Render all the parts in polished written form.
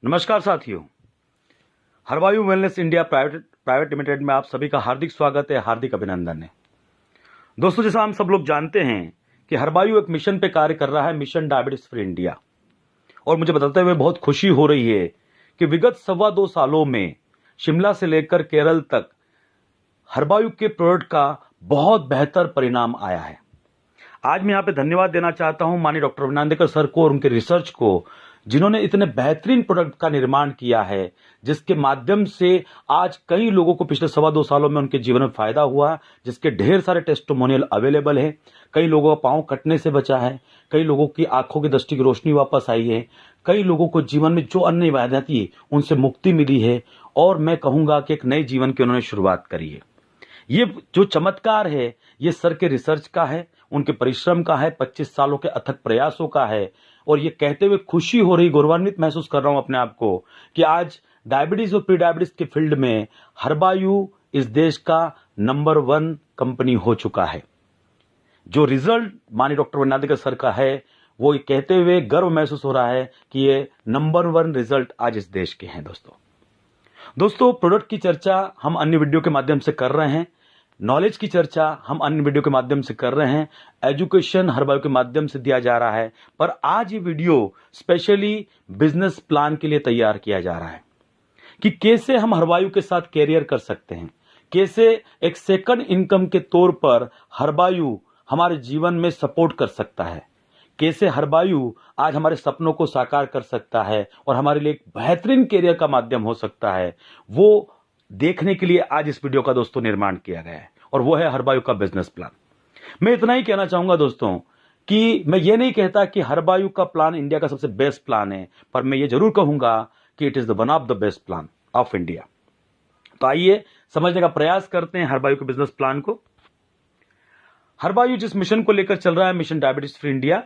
नमस्कार साथियों, हरवायु wellness India private limited में आप सभी का हार्दिक स्वागत है, हार्दिक अभिनंदन है। दोस्तों, जैसा हम सब लोग जानते हैं कि हरवायु एक मिशन पे कार्य कर रहा है, मिशन डायबिटीज फ्री इंडिया। और मुझे बताते हुए बहुत खुशी हो रही है कि विगत 2.25 सालों में शिमला से लेकर केरल तक हरवायु के प्रोडक्ट का बहुत बेहतर परिणाम आया है। आज मैं यहाँ पे धन्यवाद देना चाहता हूं माननीय डॉक्टर अभिनंदन सर को और उनके रिसर्च को, जिन्होंने इतने बेहतरीन प्रोडक्ट का निर्माण किया है, जिसके माध्यम से आज कई लोगों को पिछले 2.25 सालों में उनके जीवन में फायदा हुआ, जिसके ढेर सारे टेस्टिमोनियल अवेलेबल है। कई लोगों का पांव कटने से बचा है, कई लोगों की आंखों की दृष्टि की रोशनी वापस आई है, कई लोगों को जीवन में जो अन्य बाधाएं थी उनसे मुक्ति मिली है, और मैं कहूंगा कि एक नए जीवन की उन्होंने शुरुआत करी है। ये जो चमत्कार है, ये सर के रिसर्च का है, उनके परिश्रम का है, 25 सालों के अथक प्रयासों का है। और ये कहते हुए खुशी हो रही, गौरवान्वित महसूस कर रहा हूं अपने आप को कि आज डायबिटीज और प्री डायबिटीज के फील्ड में हरवायु इस देश का नंबर 1 कंपनी हो चुका है। जो रिजल्ट माननीय डॉक्टर अभिनंदन सर का है, वो ये कहते हुए गर्व महसूस हो रहा है कि ये नंबर 1 रिजल्ट आज इस देश के हैं। दोस्तों, प्रोडक्ट की चर्चा हम अन्य वीडियो के माध्यम से कर रहे हैं, नॉलेज की चर्चा हम अन्य वीडियो के माध्यम से कर रहे हैं, एजुकेशन हरवायु के माध्यम से दिया जा रहा है, पर आज ये वीडियो स्पेशली बिजनेस प्लान के लिए तैयार किया जा रहा है कि कैसे हम हरवायु के साथ कैरियर कर सकते हैं, कैसे एक सेकंड इनकम के तौर पर हरवायु हमारे जीवन में सपोर्ट कर सकता है, कैसे हरवायु आज हमारे सपनों को साकार कर सकता है और हमारे लिए एक बेहतरीन कैरियर का माध्यम हो सकता है। वो देखने के लिए आज इस वीडियो का दोस्तों निर्माण किया गया है, और वो है हरवायु का बिजनेस प्लान। मैं इतना ही कहना चाहूंगा दोस्तों कि मैं ये नहीं कहता कि हरवायु का प्लान इंडिया का सबसे बेस्ट प्लान है, पर मैं ये जरूर कहूंगा कि it is the one of the best plan of India. तो आइए समझने का प्रयास करते हैं हरवायु के बिजनेस प्लान को। हरवायु जिस मिशन को लेकर चल रहा है, मिशन डायबिटीज फ्री इंडिया,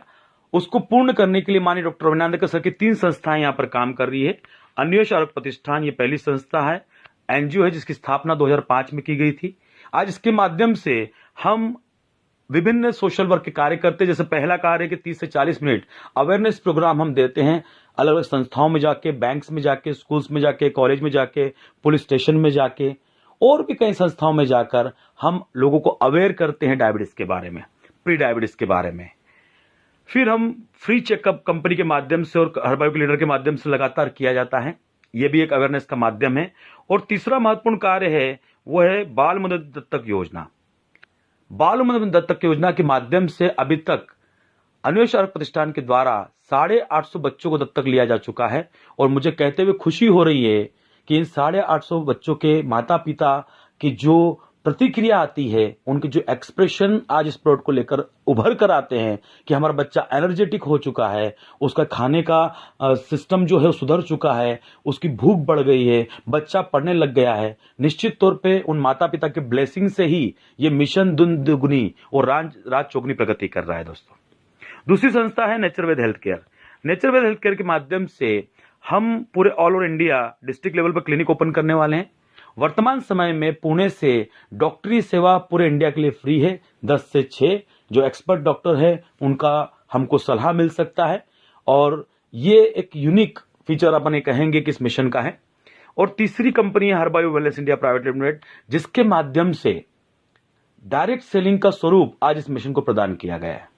उसको पूर्ण करने के लिए माननीय डॉक्टर अभिनंदन सर की 3 संस्थाएं यहां पर काम कर रही है। अन्वेष आरोग्य प्रतिष्ठान ये पहली संस्था है, एनजीओ है, जिसकी स्थापना 2005 में की गई थी। आज इसके माध्यम से हम विभिन्न सोशल वर्क के कार्य करते हैं। जैसे पहला कार्य है कि 30 से 40 मिनट अवेयरनेस प्रोग्राम हम देते हैं, अलग अलग संस्थाओं में जाके, बैंक्स में जाके, स्कूल्स में जाके, कॉलेज में जाके, पुलिस स्टेशन में जाके, और भी कई संस्थाओं में जाकर हम लोगों को अवेयर करते हैं डायबिटीज के बारे में, प्री डायबिटीज के बारे में। फिर हम फ्री चेकअप कंपनी के माध्यम से और हरवायु के लीडर के माध्यम से लगातार किया जाता है, यह भी एक अवेयरनेस का माध्यम है। और तीसरा महत्वपूर्ण कार्य है वो है बाल मदद दत्तक योजना। बाल मदद दत्तक योजना के माध्यम से अभी तक अन्वेष आरोग्य प्रतिष्ठान के द्वारा 850 बच्चों को दत्तक लिया जा चुका है। और मुझे कहते हुए खुशी हो रही है कि इन 850 बच्चों के माता पिता की जो प्रतिक्रिया आती है, उनके जो एक्सप्रेशन आज इस प्रोडक्ट को लेकर उभर कर आते हैं कि हमारा बच्चा एनर्जेटिक हो चुका है, उसका खाने का सिस्टम जो है वो सुधर चुका है, उसकी भूख बढ़ गई है, बच्चा पढ़ने लग गया है। निश्चित तौर पे उन माता पिता के ब्लेसिंग से ही ये मिशन दुगुनी और रात चौगुनी प्रगति कर रहा है। दोस्तों, दूसरी संस्था है नेचरवेद हेल्थ केयर। नेचरवेद हेल्थ केयर के माध्यम से हम पूरे all over India district level पर क्लिनिक ओपन करने वाले हैं। वर्तमान समय में पुणे से डॉक्टरी सेवा पूरे इंडिया के लिए फ्री है। 10 से 6 जो एक्सपर्ट डॉक्टर है उनका हमको सलाह मिल सकता है, और ये एक यूनिक फीचर अपन ये कहेंगे कि इस मिशन का है। और तीसरी कंपनी है हरवायु वेलनेस इंडिया प्राइवेट लिमिटेड, जिसके माध्यम से डायरेक्ट सेलिंग का स्वरूप आज इस मिशन को प्रदान किया गया है।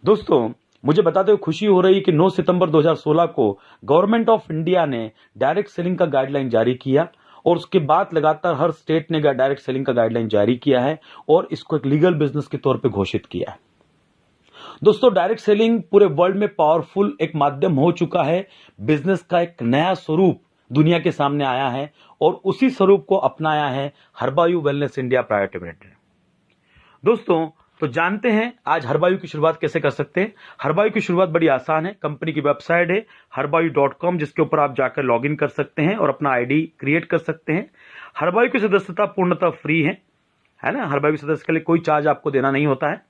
दोस्तों, मुझे बताते हुए खुशी हो रही है कि 9 सितंबर 2016 को गवर्नमेंट ऑफ इंडिया ने डायरेक्ट सेलिंग का गाइडलाइन जारी किया, और उसके बाद लगातार हर स्टेट ने डायरेक्ट सेलिंग का गाइडलाइन जारी किया है और इसको एक लीगल बिजनेस के तौर पे घोषित किया है। दोस्तों, डायरेक्ट सेलिंग पूरे वर्ल्ड में पावरफुल एक माध्यम हो चुका है। बिजनेस का एक नया स्वरूप दुनिया के सामने आया है, और उसी स्वरूप को अपनाया है हरवायु वेलनेस इंडिया प्राइवेट लिमिटेड। दोस्तों, तो जानते हैं आज हरवायु की शुरुआत कैसे कर सकते हैं। हरवायु की शुरुआत बड़ी आसान है। कंपनी की वेबसाइट है harvayu.com, जिसके ऊपर आप जाकर लॉगिन कर सकते हैं और अपना आईडी क्रिएट कर सकते हैं। हरवायु की सदस्यता पूर्णतः फ्री है ना। हरवायु की सदस्य के लिए कोई चार्ज आपको देना नहीं होता है।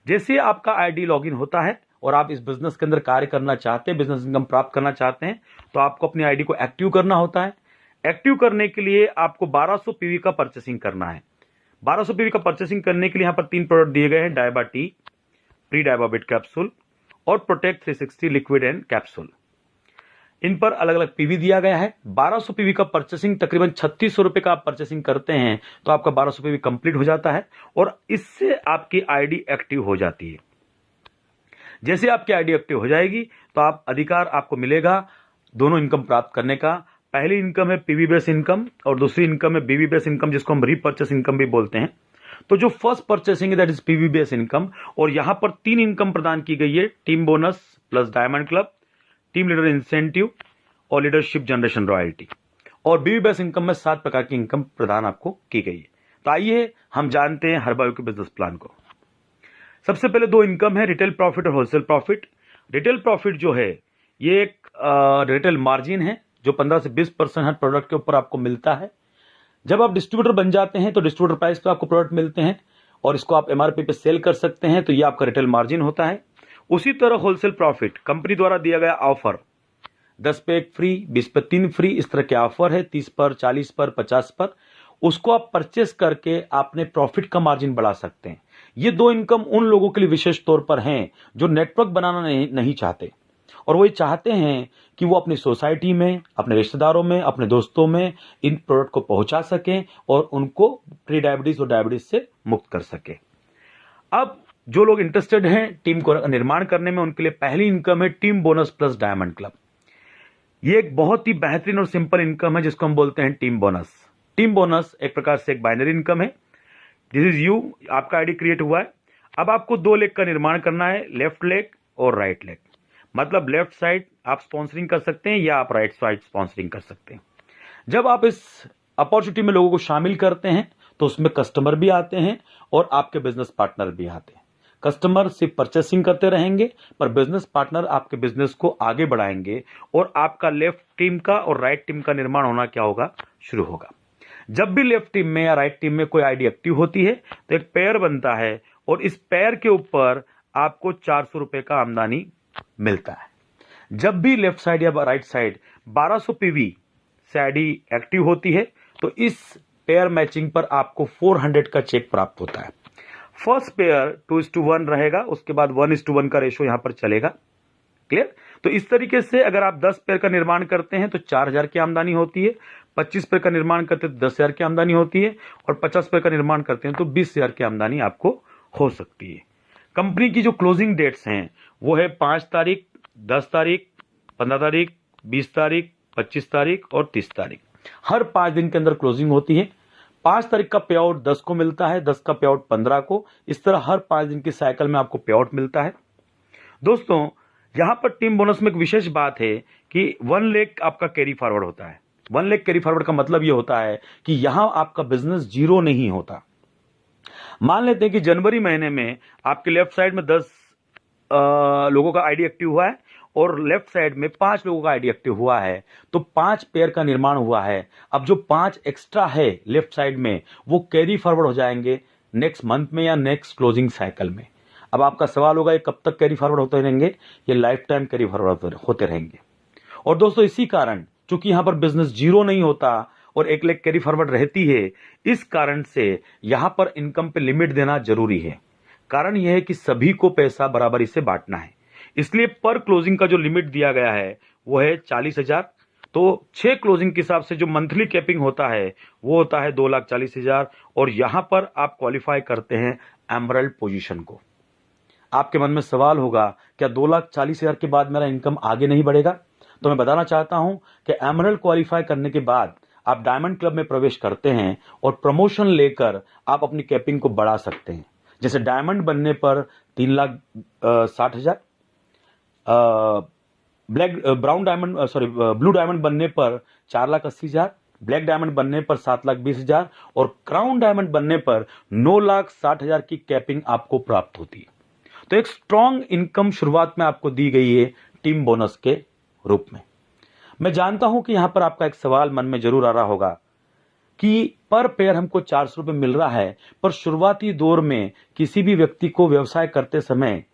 जैसे ही आपका आईडी लॉगिन होता है और आप इस बिजनेस के अंदर कार्य करना चाहते हैं, बिजनेस इनकम प्राप्त करना चाहते हैं, तो आपको अपनी आईडी को एक्टिव करना होता है। एक्टिव करने के लिए आपको 1200 पीवी का परचेसिंग करना है। 1200 पीवी का परचेसिंग करने के लिए यहां पर 3 प्रोडक्ट दिए गए हैं, डायबा टी, प्री डायबा बिट कैप्सूल और प्रोटेक्ट 360 लिक्विड एंड कैप्सूल। इन पर अलग अलग पीवी दिया गया है। 1200 पीवी का परचेसिंग तकरीबन 3600 रुपए का आप परचेसिंग करते हैं तो आपका 1200 पीवी कंप्लीट हो जाता है और इससे आपकी आईडी एक्टिव हो जाती है। जैसे आपकी आईडी एक्टिव हो जाएगी तो आप अधिकार आपको मिलेगा दोनों इनकम प्राप्त करने का। पहली इनकम है पीवी बेस इनकम और दूसरी इनकम है बीवी बेस इनकम, जिसको हम रीपर्चेस इनकम भी बोलते हैं। तो जो फर्स्ट परचेसिंग है that is PV base income, और यहां पर 3 इनकम प्रदान की गई है, team bonus plus diamond club, team leader incentive और लीडरशिप जनरेशन रॉयल्टी। और बीवी बेस इनकम में 7 प्रकार की इनकम प्रदान आपको की गई है। तो आइए हम जानते हैं हरबायो के बिजनेस प्लान को। सबसे पहले 2 इनकम है, रिटेल प्रॉफिट और होलसेल प्रॉफिट। रिटेल प्रॉफिट जो है ये एक रिटेल मार्जिन है जो 15 से 20% हर प्रोडक्ट के ऊपर आपको मिलता है। जब आप डिस्ट्रीब्यूटर बन जाते हैं तो डिस्ट्रीब्यूटर प्राइस पे आपको प्रोडक्ट मिलते हैं और इसको आप एमआरपी पे सेल कर सकते हैं, तो ये आपका रिटेल मार्जिन होता है। उसी तरह होलसेल प्रॉफिट कंपनी द्वारा दिया गया ऑफर, 10 पे 1 फ्री, 20 पे 3 फ्री, इस तरह के ऑफर है, 30 पर, 40 पर, 50 पर, उसको आप परचेस करके आपने प्रॉफिट का मार्जिन बढ़ा सकते हैं। ये 2 इनकम उन लोगों के लिए विशेष तौर पर हैं जो नेटवर्क बनाना नहीं चाहते और वो ये चाहते हैं कि वो अपनी सोसाइटी में, अपने रिश्तेदारों में, अपने दोस्तों में इन प्रोडक्ट को पहुंचा सकें और उनको प्री डायबिटीज और डायबिटीज से मुक्त कर सके। अब जो लोग इंटरेस्टेड हैं टीम को निर्माण करने में, उनके लिए पहली इनकम है team bonus plus diamond club. ये एक बहुत ही बेहतरीन और सिंपल इनकम है जिसको हम बोलते हैं टीम बोनस। टीम बोनस एक प्रकार से एक बाइनरी इनकम है। दिस इज यू, आपका आईडी क्रिएट हुआ है। अब आपको 2 लेग का निर्माण करना है, लेफ्ट लेग और राइट लेग। मतलब लेफ्ट साइड आप स्पॉन्सरिंग कर सकते हैं या आप राइट साइड स्पॉन्सरिंग कर सकते हैं। जब आप इस अपॉर्चुनिटी में लोगों को शामिल करते हैं तो उसमें कस्टमर भी आते हैं और आपके बिजनेस पार्टनर भी आते हैं। कस्टमर सिर्फ परचेसिंग करते रहेंगे पर बिजनेस पार्टनर आपके बिजनेस को आगे बढ़ाएंगे और आपका लेफ्ट टीम का और राइट टीम का निर्माण होना क्या होगा, शुरू होगा। जब भी लेफ्ट टीम में या राइट टीम में कोई आईडी एक्टिव होती है तो एक पेयर बनता है और इस पेयर के ऊपर आपको 400 रुपए का आमदनी मिलता है। जब भी लेफ्ट साइड या राइट साइड 1200 पीवी से आईडी एक्टिव होती है तो इस पेयर मैचिंग पर आपको 400 का चेक प्राप्त होता है। फर्स्ट पेयर 2:1 रहेगा, उसके बाद 1:1 का रेशो यहां पर चलेगा। क्लियर? तो इस तरीके से अगर आप 10 पेयर का निर्माण करते हैं तो 4000 की आमदनी होती है, 25 पेयर का निर्माण करते हैं तो 10,000 की आमदनी होती है और 50 पेयर का निर्माण करते हैं तो 20,000 की आमदनी आपको हो सकती है। कंपनी की जो क्लोजिंग डेट्स हैं वो है 5 तारीख, 10 तारीख, 15 तारीख, 20 तारीख, 25 तारीख और 30 तारीख। हर 5 दिन के अंदर क्लोजिंग होती है। 5 तारीख का पे आउट 10 को मिलता है, 10 का पे आउट 15 को। इस तरह हर 5 दिन की साइकिल में आपको पे आउट मिलता है। दोस्तों, यहां पर टीम बोनस में एक विशेष बात है कि 1 लेग आपका कैरी फॉरवर्ड होता है। 1 लेग कैरी फॉरवर्ड का मतलब यह होता है कि यहां आपका बिजनेस जीरो नहीं होता। मान लेते हैं कि जनवरी महीने में आपके लेफ्ट साइड में 10 लोगों का आईडी एक्टिव हुआ है और लेफ्ट साइड में 5 लोगों का आईडी एक्टिव हुआ है, तो 5 पेयर का निर्माण हुआ है। अब जो 5 एक्स्ट्रा है लेफ्ट साइड में वो कैरी फॉरवर्ड हो जाएंगे नेक्स्ट मंथ में या नेक्स्ट क्लोजिंग साइकिल में। अब आपका सवाल होगा ये कब तक कैरी फॉरवर्ड होते रहेंगे? ये लाइफ टाइम कैरी फॉरवर्ड होते रहेंगे। और दोस्तों, इसी कारण चूंकि यहां पर बिजनेस जीरो नहीं होता और 1 लाख कैरी फॉरवर्ड रहती है, इस कारण से यहां पर इनकम पे लिमिट देना जरूरी है। कारण यह है कि सभी को पैसा बराबरी से बांटना है, इसलिए पर क्लोजिंग का जो लिमिट दिया गया है वो है 40,000। तो 6 क्लोजिंग के हिसाब से जो मंथली कैपिंग होता है वो होता है 2,40,000 और यहां पर आप क्वालिफाई करते हैं एमरल्ड पोजीशन को। आपके मन में सवाल होगा, क्या 2,40,000 के बाद मेरा इनकम आगे नहीं बढ़ेगा? तो मैं बताना चाहता हूं कि एमरल्ड क्वालिफाई करने के बाद आप डायमंड क्लब में प्रवेश करते हैं और प्रमोशन लेकर आप अपनी कैपिंग को बढ़ा सकते हैं। जैसे डायमंड बनने पर 3,60,000, ब्लू डायमंड बनने पर 4,80,000, ब्लैक डायमंड बनने पर 7,20,000 और क्राउन डायमंड बनने पर 9,60,000 की कैपिंग आपको प्राप्त होती है। तो एक स्ट्रॉन्ग इनकम शुरुआत में आपको दी गई है टीम बोनस के रूप में। मैं जानता हूं कि यहां पर आपका एक सवाल मन में जरूर आ रहा होगा कि पर पेयर हमको 400 रुपए मिल रहा है, पर शुरुआती दौर में किसी भी व्यक्ति को व्यवसाय करते समय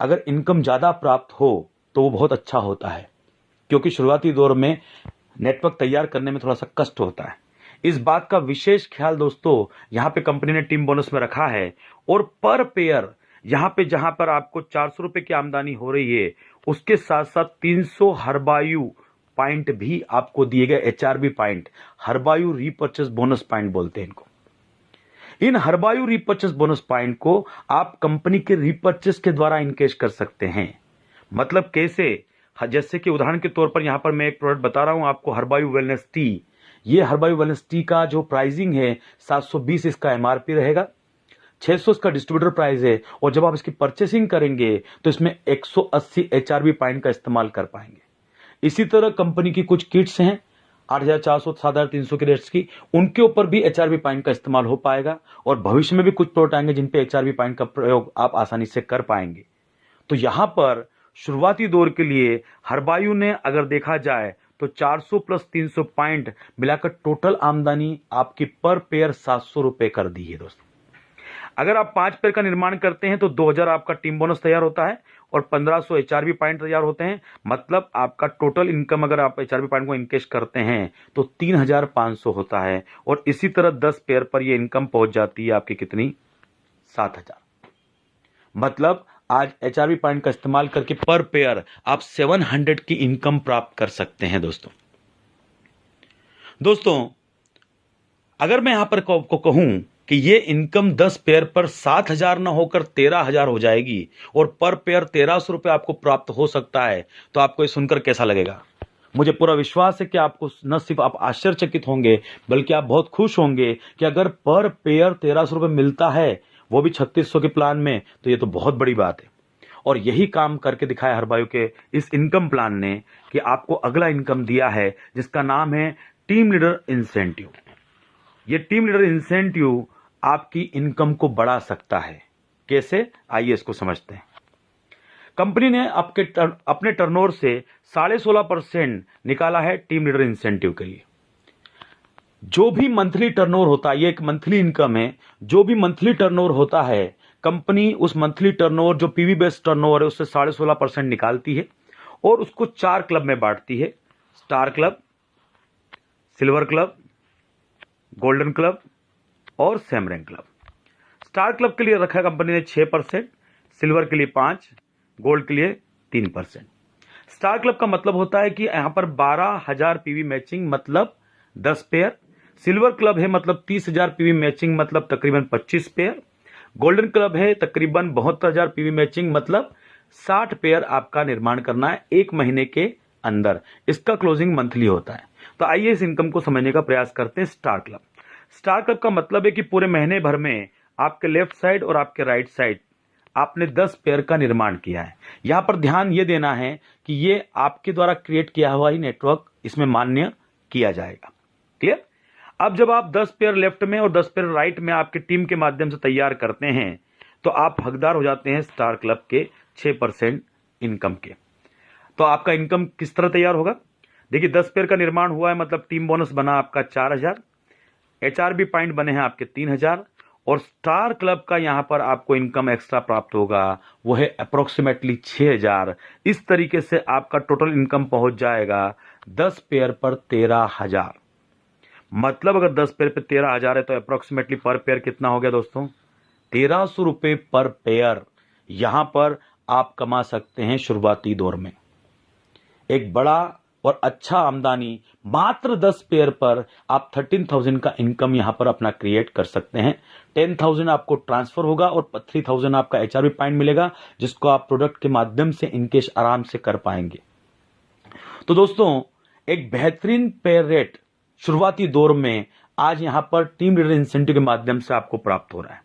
अगर इनकम ज्यादा प्राप्त हो तो वो बहुत अच्छा होता है, क्योंकि शुरुआती दौर में नेटवर्क तैयार करने में थोड़ा सा कष्ट होता है। इस बात का विशेष ख्याल दोस्तों यहां पे कंपनी ने टीम बोनस में रखा है और पर पेयर यहां पे जहां पर आपको 400 रुपए की आमदनी हो रही है उसके साथ साथ 300 हरबायु पॉइंट भी आपको दिए गए, HRB point, Herbayu repurchase bonus point बोलते हैं इनको। इन हरबायु रीपर्चेस बोनस पॉइंट को आप कंपनी के रीपर्चेस के द्वारा इनकेश कर सकते हैं। मतलब कैसे? जैसे कि उदाहरण के तौर पर यहां पर मैं एक प्रोडक्ट बता रहा हूं आपको, हरबायु वेलनेस टी। ये हरबायु वेलनेस टी का जो प्राइसिंग है 720 इसका MRP रहेगा, 600 इसका डिस्ट्रीब्यूटर प्राइस है, और जब आप इसकी परचेसिंग करेंगे तो इसमें 180 HRB पॉइंट का इस्तेमाल कर पाएंगे। इसी तरह कंपनी की कुछ किट्स हैं 8,400 7,300 की रेट्स की, उनके ऊपर भी HRB पॉइंट का इस्तेमाल हो पाएगा, और भविष्य में भी कुछ प्रोडक्ट आएंगे जिन पे HRB पॉइंट का प्रयोग आप आसानी से कर पाएंगे। तो यहां पर शुरुआती दौर के लिए हरबायु ने अगर देखा जाए तो 400 प्लस 300 पॉइंट मिलाकर टोटल आमदनी आपकी पर पेयर 700 रुपए कर दी है दोस्तों। अगर आप 5 पेयर का निर्माण करते हैं तो 2000 आपका टीम बोनस तैयार होता है और 1500 HRB पॉइंट तैयार होते हैं। मतलब आपका टोटल इनकम अगर आप HRB पॉइंट को इनकेश करते हैं तो 3500 होता है, और इसी तरह 10 पेयर पर यह इनकम पहुंच जाती है आपकी कितनी? 7000। मतलब आज HRB पॉइंट का इस्तेमाल करके पर पेयर आप 700 की इनकम प्राप्त कर सकते हैं दोस्तों अगर मैं यहां पर आपको कहूं कि ये इनकम 10 पेयर पर 7000 ना होकर 13000 हो जाएगी और पर पेयर 1300 रुपए आपको प्राप्त हो सकता है, तो आपको ये सुनकर कैसा लगेगा? मुझे पूरा विश्वास है कि आपको न सिर्फ आप आश्चर्यचकित होंगे बल्कि आप बहुत खुश होंगे कि अगर पर पेयर 1300 रुपए मिलता है, वो भी 3600 के प्लान में, तो ये तो बहुत बड़ी बात है। और यही काम करके दिखाया हरबायु के इस इनकम प्लान ने कि आपको अगला इनकम दिया है जिसका नाम है टीम लीडर इंसेंटिव। ये टीम लीडर इंसेंटिव आपकी इनकम को बढ़ा सकता है। कैसे? आइए इसको समझते हैं। कंपनी ने अपने टर्नओवर से 16.5% निकाला है टीम लीडर इंसेंटिव के लिए। जो भी मंथली टर्नओवर होता है, ये एक मंथली इनकम है, जो भी मंथली टर्नओवर होता है कंपनी उस मंथली टर्नओवर जो पीवी बेस्ड टर्नओवर है उससे 16.5% निकालती है और उसको 4 क्लब में बांटती है: star club, silver club, golden club और same rank club. Star club के लिए रखा कंपनी ने 6%, सिल्वर के लिए 5%, गोल्ड के लिए 3%। स्टार क्लब का मतलब होता है कि यहां पर 12,000 पीवी मैचिंग मतलब 10 पेयर, सिल्वर क्लब है मतलब 30,000 पीवी मैचिंग मतलब तकरीबन 25 पेयर, गोल्डन क्लब है तकरीबन 72,000 पीवी मैचिंग मतलब 60 पेयर आपका निर्माण करना है 1 महीने के अंदर। इसका क्लोजिंग मंथली होता है। तो आइए इस इनकम को समझने का प्रयास करते हैं। स्टार क्लब, स्टार क्लब का मतलब है कि पूरे महीने भर में आपके लेफ्ट साइड और आपके राइट साइड आपने 10 पेयर का निर्माण किया है। यहां पर ध्यान यह देना है कि ये आपके द्वारा क्रिएट किया हुआ ही नेटवर्क इसमें मान्य किया जाएगा। क्लियर? अब जब आप 10 पेयर लेफ्ट में और 10 पेयर राइट में आपकी टीम के माध्यम से तैयार करते हैं तो आप हकदार हो जाते हैं स्टार क्लब के 6% इनकम के। तो आपका इनकम किस तरह तैयार होगा? देखिए 10 पेयर का निर्माण हुआ है मतलब टीम बोनस बना आपका 4000, HRB पॉइंट बने हैं आपके 3000 और स्टार क्लब का यहां पर आपको इनकम एक्स्ट्रा प्राप्त होगा वो है अप्रोक्सीमेटली 6000। इस तरीके से आपका टोटल इनकम पहुंच जाएगा 10 पेयर पर 13,000। मतलब अगर 10 पेयर पे 13,000 है तो अप्रोक्सीमेटली पर पेयर कितना हो गया दोस्तों? 1300 रुपए पर पेयर यहां पर आप कमा सकते हैं शुरुआती दौर में। एक बड़ा और अच्छा आमदनी मात्र 10 पेयर पर आप 13,000 का इनकम यहां पर अपना क्रिएट कर सकते हैं। 10,000 आपको ट्रांसफर होगा और 3,000 आपका HRB पॉइंट मिलेगा जिसको आप प्रोडक्ट के माध्यम से इनकेश आराम से कर पाएंगे। तो दोस्तों एक बेहतरीन पेयर रेट शुरुआती दौर में आज यहां पर टीम लीडर इंसेंटिव के माध्यम से आपको प्राप्त हो रहा है।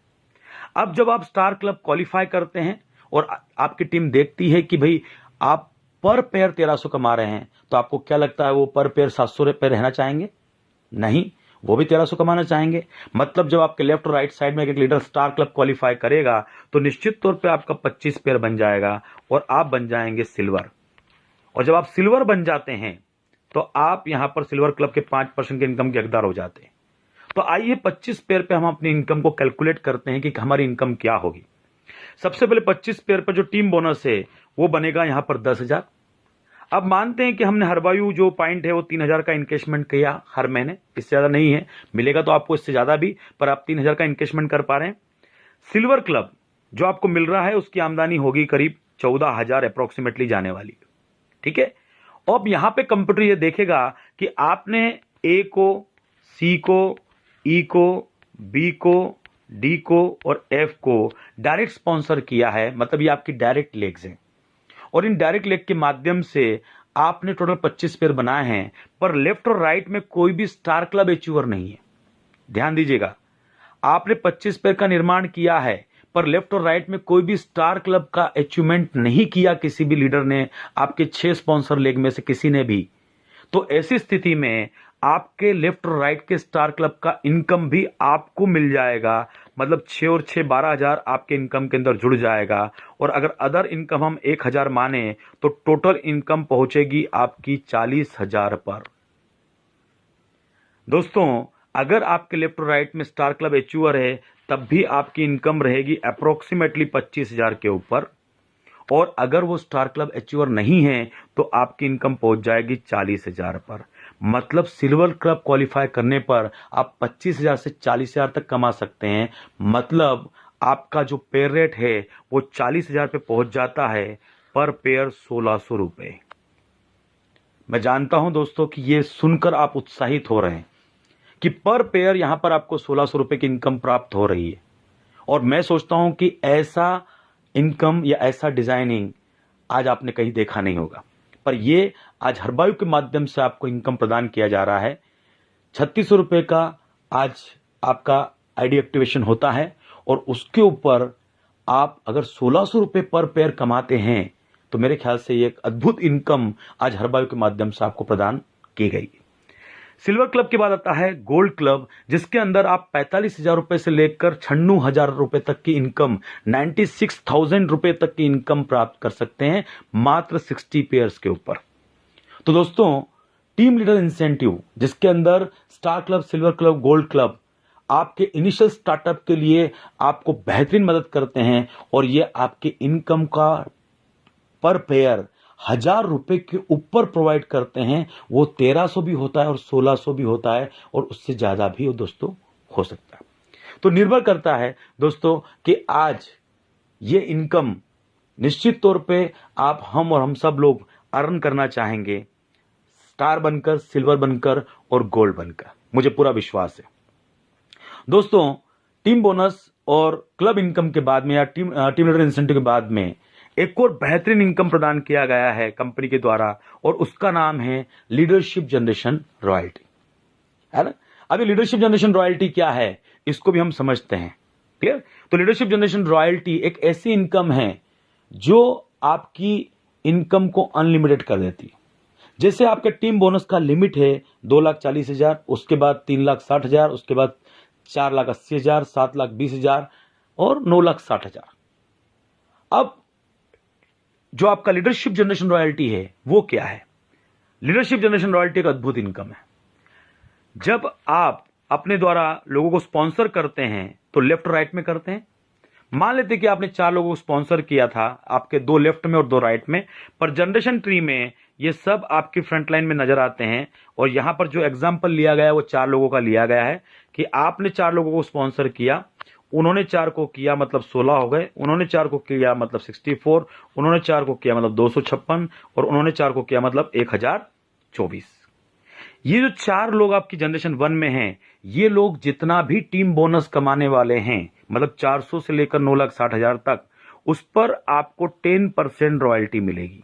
अब जब आप स्टार क्लब क्वालिफाई करते हैं और आपकी टीम देखती है कि भाई आप पर पेयर 1300 कमा रहे हैं तो आपको क्या लगता है वो पर पेयर 700 रुपए रहना चाहेंगे? नहीं, वो भी 1300 कमाना चाहेंगे। मतलब जब आपके लेफ्ट और राइट साइड में एक लीडर स्टार क्लब क्वालिफाई करेगा तो निश्चित तौर पे आपका 25 पेयर बन जाएगा और आप बन जाएंगे सिल्वर। और जब आप सिल्वर बन जाते हैं तो आप यहां पर सिल्वर क्लब के 5% के इनकम के हकदार हो जाते हैं। तो आइए 25 पेयर पे हम अपनी इनकम को कैलकुलेट करते हैं कि हमारी इनकम क्या होगी। सबसे पहले 25 पेयर पर जो टीम बोनस है वो बनेगा यहां पर 10,000। अब मानते हैं कि हमने हरबायु जो पॉइंट है वो 3,000 का इनकेशमेंट किया हर महीने, इससे ज्यादा नहीं है, मिलेगा तो आपको इससे ज्यादा भी, पर आप 3,000 का इनकेशमेंट कर पा रहे हैं। सिल्वर क्लब जो आपको मिल रहा है उसकी आमदनी होगी करीब 14,000 अप्रोक्सीमेटली जाने वाली है। ठीक है। अब यहां पे कंप्यूटर ये देखेगा कि आपने ए को, सी को, ई को, बी को, डी को और एफ को डायरेक्ट स्पॉन्सर किया है, मतलब ये आपकी डायरेक्ट लेग्स हैं। और इन डायरेक्ट लेग के माध्यम से आपने टोटल 25 पेयर बनाए हैं, पर लेफ्ट और राइट में कोई भी स्टार क्लब अचीवर नहीं है। ध्यान दीजिएगा, आपने 25 पेयर का निर्माण किया है, पर लेफ्ट और राइट में कोई भी स्टार क्लब का अचीवमेंट नहीं किया किसी भी लीडर ने, आपके 6 स्पॉन्सर लेग में से किसी ने भी। तो ऐसी स्थिति में आपके लेफ्ट और राइट के स्टार क्लब का इनकम भी आपको मिल जाएगा, मतलब 6 और 6 12,000 आपके इनकम के अंदर जुड़ जाएगा। और अगर अदर इनकम हम 1,000 माने तो टोटल इनकम पहुंचेगी आपकी 40,000 पर। दोस्तों, अगर आपके लेफ्ट और राइट में स्टार क्लब अचीवर है तब भी आपकी इनकम रहेगी अप्रोक्सीमेटली 25,000 के ऊपर, और अगर वो स्टार क्लब अचीवर नहीं है तो आपकी इनकम पहुंच जाएगी 40,000 पर। मतलब सिल्वर क्लब क्वालिफाई करने पर आप 25,000 से 40,000 तक कमा सकते हैं। मतलब आपका जो पेयर रेट है वो 40,000 पे पहुंच जाता है, पर पेयर 1,600 रुपए। मैं जानता हूं दोस्तों कि ये सुनकर आप उत्साहित हो रहे हैं कि पर पेयर यहां पर आपको 1,600 रुपए की इनकम प्राप्त हो रही है, और मैं सोचता हूं कि ऐसा इनकम या ऐसा डिजाइनिंग आज आपने कहीं देखा नहीं होगा। पर ये आज हरबायू के माध्यम से आपको इनकम प्रदान किया जा रहा है। 3,600 रुपए का आज आपका आईडी एक्टिवेशन होता है, और उसके ऊपर आप अगर 1,600 रुपए पर पेयर कमाते हैं तो मेरे ख्याल से ये एक अद्भुत इनकम आज हरबायू के माध्यम से आपको प्रदान की गई। सिल्वर क्लब के बाद आता है गोल्ड क्लब, जिसके अंदर आप 45,000 रुपए से लेकर 96,000 रुपए तक की इनकम, 96,000 रुपए तक की इनकम प्राप्त कर सकते हैं मात्र 60 पेयर्स के ऊपर। तो दोस्तों, टीम लीडर इंसेंटिव, जिसके अंदर star club, silver club, gold club आपके इनिशियल स्टार्टअप के लिए आपको बेहतरीन मदद करते हैं, और ये आपके इनकम का पर पेयर 1,000 रुपए के ऊपर प्रोवाइड करते हैं। वो 1,300 भी होता है और 1,600 भी होता है, और उससे ज्यादा भी दोस्तों हो सकता है। तो निर्भर करता है दोस्तों कि आज ये इनकम निश्चित तौर पे आप, हम और हम सब लोग अर्न करना चाहेंगे, स्टार बनकर, सिल्वर बनकर और गोल्ड बनकर। मुझे पूरा विश्वास है दोस्तों। टीम बोनस और क्लब इनकम के बाद में, या टीम लीडर इंसेंटिव के बाद में एक और बेहतरीन इनकम प्रदान किया गया है कंपनी के द्वारा, और उसका नाम है लीडरशिप जनरेशन रॉयल्टी, है ना। अभी लीडरशिप जनरेशन रॉयल्टी क्या है इसको भी हम समझते हैं। क्लियर। तो लीडरशिप जनरेशन रॉयल्टी एक ऐसी इनकम है जो आपकी इनकम को अनलिमिटेड कर देती है। जैसे आपके टीम बोनस का लिमिट है 2,40,000, उसके बाद 3,60,000, उसके बाद 4,80,000, 7,20,000 और 9,60,000। अब जो आपका लीडरशिप जनरेशन रॉयल्टी है वो क्या है? लीडरशिप जनरेशन रॉयल्टी एक अद्भुत इनकम है। जब आप अपने द्वारा लोगों को स्पॉन्सर करते हैं तो लेफ्ट राइट में करते हैं। मान लेते कि आपने 4 लोगों को स्पॉन्सर किया था, आपके 2 लेफ्ट में और 2 राइट में, पर जनरेशन ट्री में ये सब आपकी फ्रंट लाइन में नजर आते हैं। और यहां पर जो एग्जाम्पल लिया गया है वो 4 लोगों का लिया गया है कि आपने 4 लोगों को स्पॉन्सर किया, उन्होंने 4 को किया मतलब 16 हो गए, उन्होंने 4 को किया मतलब 64, उन्होंने 4 को किया मतलब 256, और उन्होंने 4 को किया मतलब 1024। ये जो 4 लोग आपकी जनरेशन 1 में हैं, ये लोग जितना भी टीम बोनस कमाने वाले हैं, मतलब 400 से लेकर 9,60,000 तक, उस पर आपको 10% रॉयल्टी मिलेगी।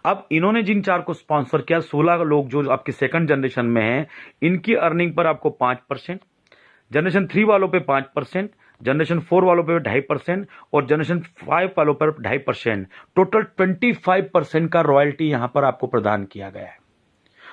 अब इन्होंने जिन 4 को स्पॉन्सर किया, 16 लोग जो आपकी सेकंड जनरेशन में हैं, इनकी अर्निंग पर आपको 5%, जनरेशन 3 वालों पे 5%, जनरेशन 4 वालों पे 2.5%, और जनरेशन 5 वालों पर 2.5%, टोटल 25% का रॉयल्टी यहां पर आपको प्रदान किया गया है।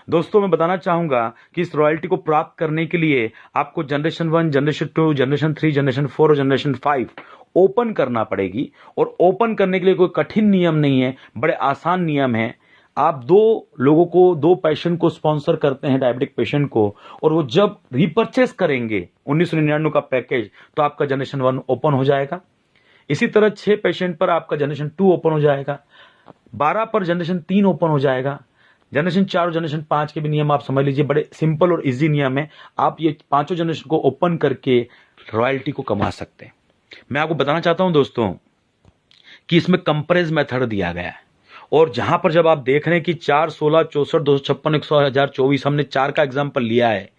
दोस्तों, मैं बताना चाहूंगा कि इस रॉयल्टी को प्राप्त करने के लिए आपको जनरेशन 1, जनरेशन 2, जनरेशन 3, जनरेशन 4 और जनरेशन 5 ओपन करना पड़ेगी। और ओपन करने के लिए कोई कठिन नियम नहीं है, बड़े आसान नियम है। आप 2 लोगों को, 2 पेशेंट को स्पॉन्सर करते हैं, डायबिटिक पेशेंट को, और वो जब रीपर्चेस करेंगे 1999 का पैकेज, तो आपका जनरेशन 1 ओपन हो जाएगा। इसी तरह 6 पेशेंट पर आपका जनरेशन 2 ओपन हो जाएगा, 12 पर जनरेशन 3 ओपन हो जाएगा, जनरेशन 4 और जनरेशन 5 के भी नियम आप समझ लीजिए, बड़े सिंपल और इजी नियम है। आप ये 5 जनरेशन को ओपन करके रॉयल्टी को कमा सकते हैं। मैं आपको बताना चाहता हूं दोस्तों कि इसमें कंप्रेस मेथड दिया गया है। और जहां पर जब आप देख रहे हैं कि 4, 16, 64, 256, 100, 1024, हमने 4 का एग्जाम्पल लिया है,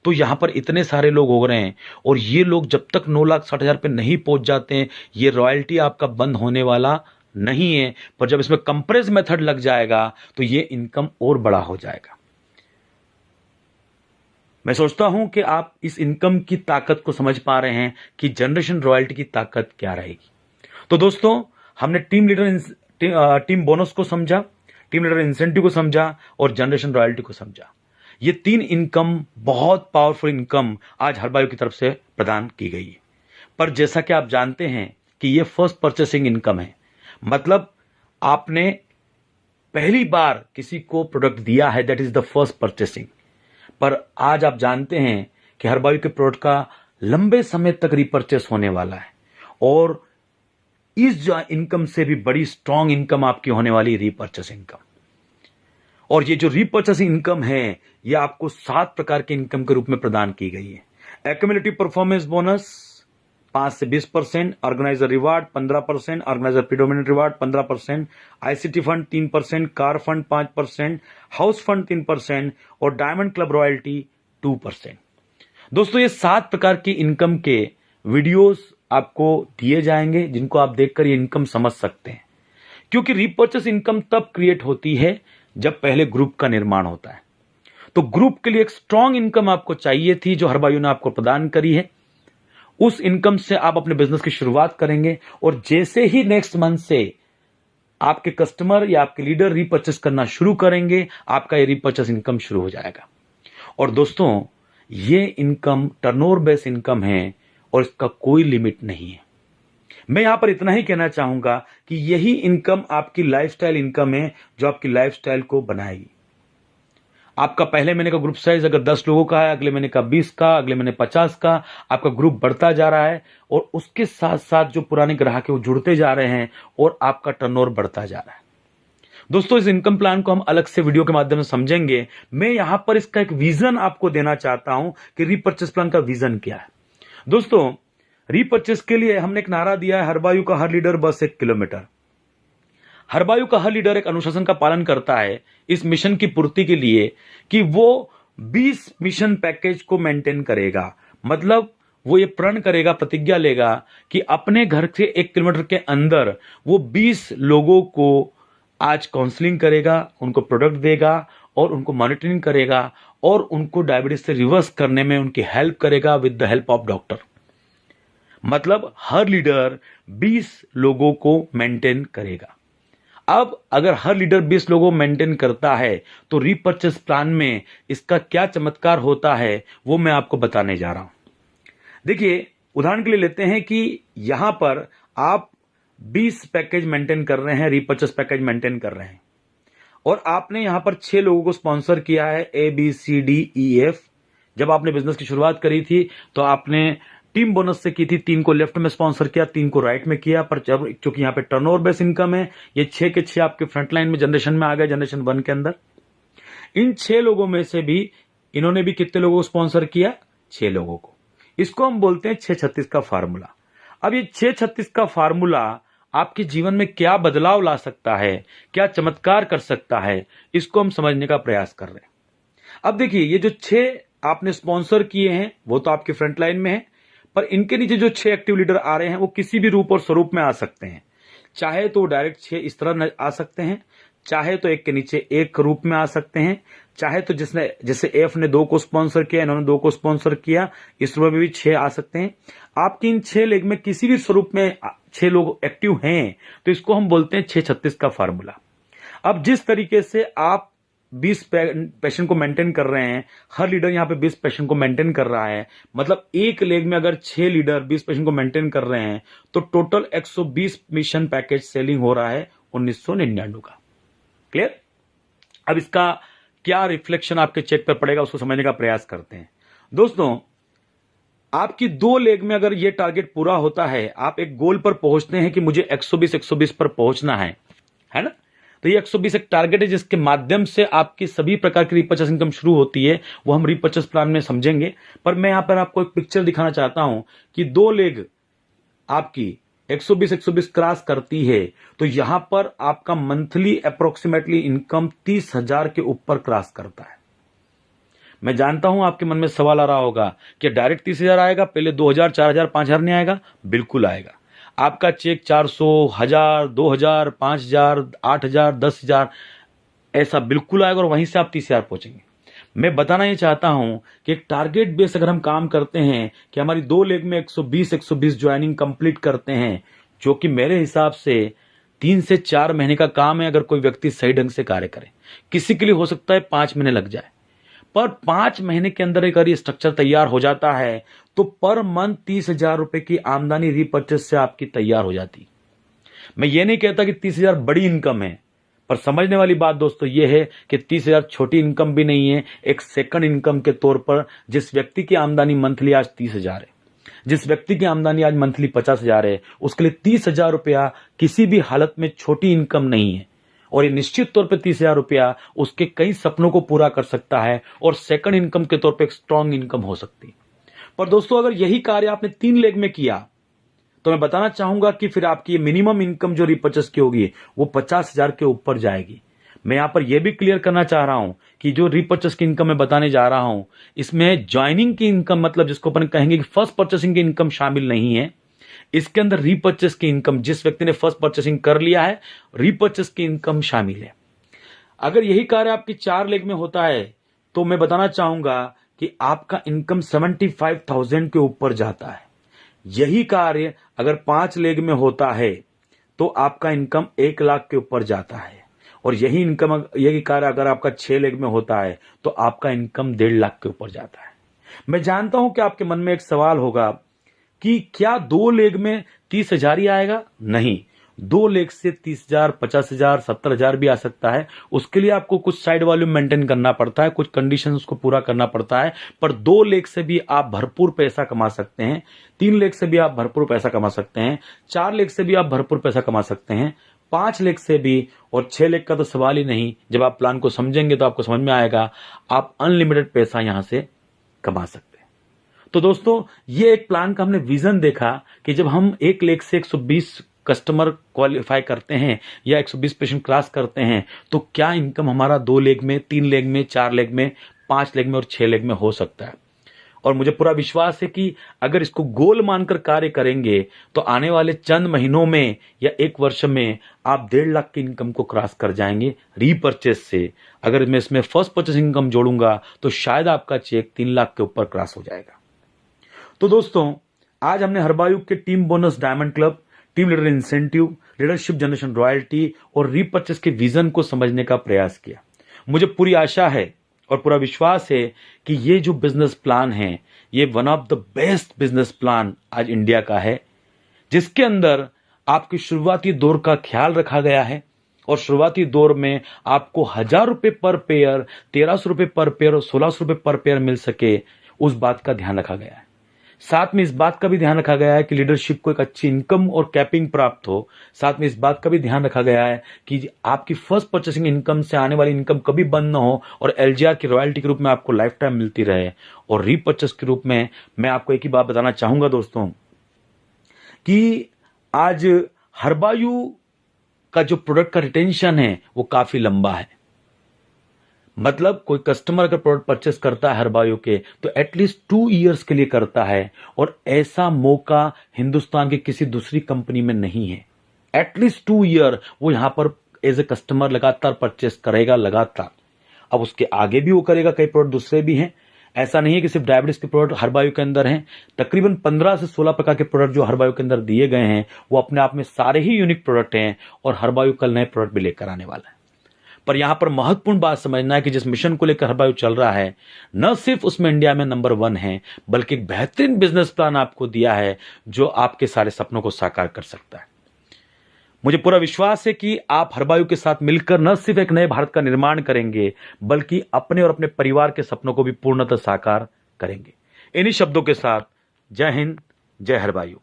तो यहां पर इतने सारे लोग हो रहे हैं। और ये लोग जब तक 9,60,000 पे नहीं पहुंच जाते हैं, ये रॉयल्टी आपका बंद होने वाला नहीं है। पर जब इसमें कंप्रेस मेथड लग जाएगा तो ये इनकम और बड़ा हो जाएगा। मैं सोचता हूं कि आप इस इनकम की ताकत को समझ पा रहे हैं कि जनरेशन रॉयल्टी की ताकत क्या रहेगी। तो दोस्तों, हमने टीम बोनस को समझा, टीम लीडर इंसेंटिव को समझा और जनरेशन रॉयल्टी को समझा। ये 3 इनकम बहुत पावरफुल इनकम आज हर बायो की तरफ से प्रदान की गई है। पर जैसा कि आप जानते हैं कि ये फर्स्ट परचेसिंग इनकम है, मतलब आपने पहली बार किसी को प्रोडक्ट दिया है, that is the first purchasing. पर आज आप जानते हैं कि हर बायो के प्रोडक्ट का लंबे समय तक रिपर्चेस होने वाला है और इस जो इनकम से भी बड़ी स्ट्रांग इनकम आपकी होने वाली रिपर्चेस इनकम। और ये जो रिपर्चेस इनकम है, ये आपको 7 प्रकार के इनकम के रूप में प्रदान की गई है। एक्युमुलेटिव परफॉर्मेंस बोनस 5 से 20%, organiser reward 15%, organiser predominant reward 15%, ICT fund 3%, car fund 5%, house fund 3% और डायमंड क्लब रॉयल्टी 2%। दोस्तों, ये 7 प्रकार की इनकम के वीडियोस आपको दिए जाएंगे जिनको आप देखकर ये इनकम समझ सकते हैं। क्योंकि रिपर्चेस इनकम तब क्रिएट होती है जब पहले ग्रुप का निर्माण होता है। तो ग्रुप के लिए एक स्ट्रांग इनकम आपको चाहिए थी जो हर बायो ने आपको प्रदान करी है। उस इनकम से आप अपने बिजनेस की शुरुआत करेंगे और जैसे ही नेक्स्ट मंथ से आपके कस्टमर या आपके लीडर रिपर्चेस करना शुरू करेंगे, आपका ये रिपर्चेस इनकम शुरू हो जाएगा। और दोस्तों, ये इनकम टर्नओवर बेस्ड इनकम है और इसका कोई लिमिट नहीं है। मैं यहां पर इतना ही कहना चाहूंगा कि यही इनकम आपकी लाइफस्टाइल इनकम है जो आपकी लाइफस्टाइल को बनाएगी। आपका पहले महीने का ग्रुप साइज अगर 10 लोगों का है, अगले महीने का 20 का, अगले महीने 50 का, आपका ग्रुप बढ़ता जा रहा है और उसके साथ साथ जो पुराने ग्राहक है वो जुड़ते जा रहे हैं और आपका टर्नओवर बढ़ता जा रहा है। दोस्तों, इस इनकम प्लान को हम अलग से वीडियो के माध्यम से समझेंगे। मैं यहां पर इसका एक विजन आपको देना चाहता हूं कि रिपर्चेस प्लान का विजन क्या है। दोस्तों, रिपर्चेस के लिए हमने एक नारा दिया है, हर बायो का हर लीडर बस 1 किलोमीटर। हर बायो का हर लीडर एक अनुशासन का पालन करता है इस मिशन की पूर्ति के लिए कि वो 20 मिशन पैकेज को मेंटेन करेगा। मतलब वो ये प्रण करेगा, प्रतिज्ञा लेगा कि अपने घर से 1 किलोमीटर के अंदर वो 20 लोगों को आज काउंसलिंग करेगा, उनको प्रोडक्ट देगा और उनको मॉनिटरिंग करेगा और उनको डायबिटीज से रिवर्स करने में उनकी हेल्प करेगा with the help of doctor. मतलब हर लीडर 20 लोगों को मेंटेन करेगा। अब अगर हर लीडर 20 लोगों को मेंटेन करता है तो रिपर्चेस प्लान में इसका क्या चमत्कार होता है वो मैं आपको बताने जा रहा हूं। देखिए, उदाहरण के लिए लेते हैं कि यहां पर आप 20 पैकेज मेंटेन कर रहे हैं, रिपर्चेस पैकेज मेंटेन कर रहे हैं और आपने यहां पर 6 लोगों को स्पॉन्सर किया है, ABCDEF। जब आपने बिजनेस की शुरुआत करी थी तो आपने टीम बोनस से की थी, 3 को लेफ्ट में स्पॉन्सर किया, 3 को राइट में किया। पर जब चूंकि यहां पे टर्नओवर बेस इनकम है, ये 6 के 6 आपके फ्रंटलाइन में जनरेशन में आ गए, जनरेशन 1 के अंदर। इन 6 लोगों में से भी इन्होंने भी कितने लोगों को स्पॉन्सर किया? 6 लोगों को। इसको हम बोलते हैं 636 का फार्मूला। अब ये 636 का फार्मूला आपके जीवन में क्या बदलाव ला सकता है, क्या चमत्कार कर सकता है, इसको हम समझने का प्रयास कर रहे हैं। अब देखिए, ये जो 6 आपने स्पॉन्सर किए हैं वो तो आपके फ्रंट लाइन में है, पर इनके नीचे जो 6 एक्टिव लीडर आ रहे हैं वो किसी भी रूप और स्वरूप में आ सकते हैं। चाहे तो डायरेक्ट 6 इस तरह आ सकते हैं, चाहे तो एक के नीचे एक रूप में आ सकते हैं, चाहे तो जैसे एफ ने 2 को स्पॉन्सर किया, इन्होंने 2 को स्पॉन्सर किया, इस रूप में भी 6 आ सकते हैं। आपकी इन 6 लेग में किसी भी स्वरूप में 6 लोग एक्टिव हैं तो इसको हम बोलते हैं 636 का फार्मूला। अब जिस तरीके से आप 20 पेशेंट को मेंटेन कर रहे हैं, हर लीडर यहां पे 20 पेशेंट को मेंटेन कर रहा है, मतलब एक लेग में अगर 6 लीडर 20 पेशेंट को मेंटेन कर रहे हैं तो टोटल 120 मिशन पैकेज सेलिंग हो रहा है 1999 का। क्लियर? अब इसका क्या रिफ्लेक्शन आपके चेक पर पड़ेगा उसको समझने का प्रयास करते हैं। दोस्तों, आपकी 2 लेग में अगर ये टारगेट पूरा होता है, आप एक गोल पर पहुंचते हैं कि मुझे 120 पर पहुंचना है ना? तो ये 120 एक टारगेट है जिसके माध्यम से आपकी सभी प्रकार की रिपर्चेस इनकम शुरू होती है, वो हम रिपर्चेस प्लान में समझेंगे। पर मैं यहां पर आपको एक पिक्चर दिखाना चाहता हूं कि 2 लेग आपकी 120 क्रॉस करती है तो यहां पर आपका मंथली अप्रोक्सीमेटली इनकम 30,000 के ऊपर क्रॉस करता है। मैं जानता हूं आपके मन में सवाल आ रहा होगा कि डायरेक्ट 30,000 आएगा, पहले 2,000, 4,000, 5,000 नहीं आएगा? बिल्कुल आएगा। आपका चेक 400, 1,000, 2,000, 5,000, 8,000, 10,000 ऐसा बिल्कुल आएगा और वहीं से आप 30,000 पहुंचेंगे। मैं बताना ये चाहता हूं कि एक टारगेट बेस अगर हम काम करते हैं कि हमारी 2 लेग में 120 ज्वाइनिंग कंप्लीट करते हैं, जो कि मेरे हिसाब से 3 से 4 महीने का काम है अगर कोई व्यक्ति सही ढंग से कार्य करे। किसी के लिए हो सकता है 5 महीने लग जाए, पर 5 महीने के अंदर अगर ये स्ट्रक्चर तैयार हो जाता है तो पर मंथ 30,000 रुपए की आमदनी रीपर्चेस से आपकी तैयार हो जाती। मैं ये नहीं कहता कि 30,000 बड़ी इनकम है, पर समझने वाली बात दोस्तों ये है कि 30,000 छोटी इनकम भी नहीं है। एक सेकंड इनकम के तौर पर जिस व्यक्ति की आमदनी मंथली आज 30,000 है, जिस व्यक्ति की आमदनी आज मंथली 50,000 है, उसके लिए 30,000 रुपया किसी भी हालत में छोटी इनकम नहीं है। और ये निश्चित तौर पे 30,000 रुपया उसके कई सपनों को पूरा कर सकता है और सेकंड इनकम के तौर पे एक स्ट्रांग इनकम हो सकती है। पर दोस्तों अगर यही कार्य आपने 3 लेग में किया तो मैं बताना चाहूंगा कि फिर आपकी मिनिमम इनकम जो रीपर्चेस की होगी वो 50,000 के ऊपर जाएगी। मैं यहां पर यह भी क्लियर करना चाह रहा हूं कि जो रीपर्चेस की इनकम मैं बताने जा रहा हूं इसमें ज्वाइनिंग की इनकम मतलब जिसको अपन कहेंगे कि फर्स्ट परचेसिंग की इनकम शामिल नहीं है। इसके अंदर रीपर्चेस की इनकम, जिस व्यक्ति ने फर्स्ट परचेसिंग कर लिया है, रीपर्चेस की इनकम शामिल है। अगर यही कार्य आपकी 4 लेग में होता है तो मैं बताना चाहूंगा कि आपका इनकम 75,000 के ऊपर जाता है। यही कार्य अगर 5 लेग में होता है तो आपका इनकम 1 लाख के ऊपर जाता है और यही कार्य अगर आपका 6 लेग में होता है तो आपका इनकम 1.5 लाख के ऊपर जाता है। मैं जानता हूं कि आपके मन में एक सवाल होगा कि क्या 2 लेग में 30,000 ही आएगा? नहीं, 2 लेग से 30,000, 50,000, 70,000 भी आ सकता है। उसके लिए आपको कुछ साइड वॉल्यूम मेंटेन करना पड़ता है, कुछ कंडीशन उसको पूरा करना पड़ता है। पर 2 लेग से भी आप भरपूर पैसा कमा सकते हैं, 3 लेग से भी आप भरपूर पैसा कमा सकते हैं, 4 लेग से भी आप भरपूर पैसा कमा सकते हैं, 5 लेग से भी, और 6 लेग का तो सवाल ही नहीं। जब आप प्लान को समझेंगे तो आपको समझ में आएगा आप अनलिमिटेड पैसा यहां से कमा सकते हैं। तो दोस्तों ये एक प्लान का हमने विजन देखा कि जब हम 1 लेग से 120 कस्टमर क्वालिफाई करते हैं या 120 पेशेंट क्रॉस करते हैं तो क्या इनकम हमारा 2 लेग में, 3 लेग में, 4 लेग में, 5 लेग में और 6 लेग में हो सकता है। और मुझे पूरा विश्वास है कि अगर इसको गोल मानकर कार्य करेंगे तो आने वाले चंद महीनों में या 1 वर्ष में आप 1.5 लाख की इनकम को क्रॉस कर जाएंगे रीपर्चेस से। अगर मैं इसमें फर्स्ट परचेस इनकम जोड़ूंगा तो शायद आपका चेक 3 लाख के ऊपर क्रॉस हो जाएगा। तो दोस्तों आज हमने हरबायु के team bonus diamond club, team leader incentive, leadership generation royalty और रीपर्चेस के विजन को समझने का प्रयास किया। मुझे पूरी आशा है और पूरा विश्वास है कि ये जो बिजनेस प्लान है ये one of the best business plan आज इंडिया का है, जिसके अंदर आपकी शुरुआती दौर का ख्याल रखा गया है और शुरुआती दौर में आपको 1,000 रुपए पर पेयर, 1,300 रुपए पर पेयर और 1,600 रुपए पर पेयर मिल सके, उस बात का ध्यान रखा गया है। साथ में इस बात का भी ध्यान रखा गया है कि लीडरशिप को एक अच्छी इनकम और कैपिंग प्राप्त हो। साथ में इस बात का भी ध्यान रखा गया है कि आपकी फर्स्ट परचेसिंग इनकम से आने वाली इनकम कभी बंद ना हो और एलजीआर की रॉयल्टी के रूप में आपको लाइफ टाइम मिलती रहे। और रीपर्चेस के रूप में मैं आपको एक ही बात बताना चाहूंगा दोस्तों कि आज हरबायु का जो प्रोडक्ट का रिटेंशन है वो काफी लंबा है। मतलब कोई कस्टमर अगर प्रोडक्ट परचेस करता है हरबायु के तो एटलीस्ट 2 इयर्स के लिए करता है और ऐसा मौका हिंदुस्तान की किसी दूसरी कंपनी में नहीं है। एटलीस्ट 2 ईयर वो यहां पर एज ए कस्टमर लगातार परचेस करेगा लगातार। अब उसके आगे भी वो करेगा, कई प्रोडक्ट दूसरे भी हैं। ऐसा नहीं है कि सिर्फ डायबिटीज के प्रोडक्ट हरबायु के अंदर हैं। तकरीबन 15 से 16 प्रकार के प्रोडक्ट जो हरबायु के अंदर दिए गए हैं वो अपने आप में सारे ही यूनिक प्रोडक्ट हैं और हरबायु कल नए प्रोडक्ट भी लेकर आने वाला है। पर यहां पर महत्वपूर्ण बात समझना है कि जिस मिशन को लेकर हरबायु चल रहा है न सिर्फ उसमें इंडिया में नंबर 1 है, बल्कि एक बेहतरीन बिजनेस प्लान आपको दिया है जो आपके सारे सपनों को साकार कर सकता है। मुझे पूरा विश्वास है कि आप हरबायु के साथ मिलकर न सिर्फ एक नए भारत का निर्माण करेंगे बल्कि अपने और अपने परिवार के सपनों को भी पूर्णतः साकार करेंगे। इन्हीं शब्दों के साथ जय हिंद, जय हरबायु।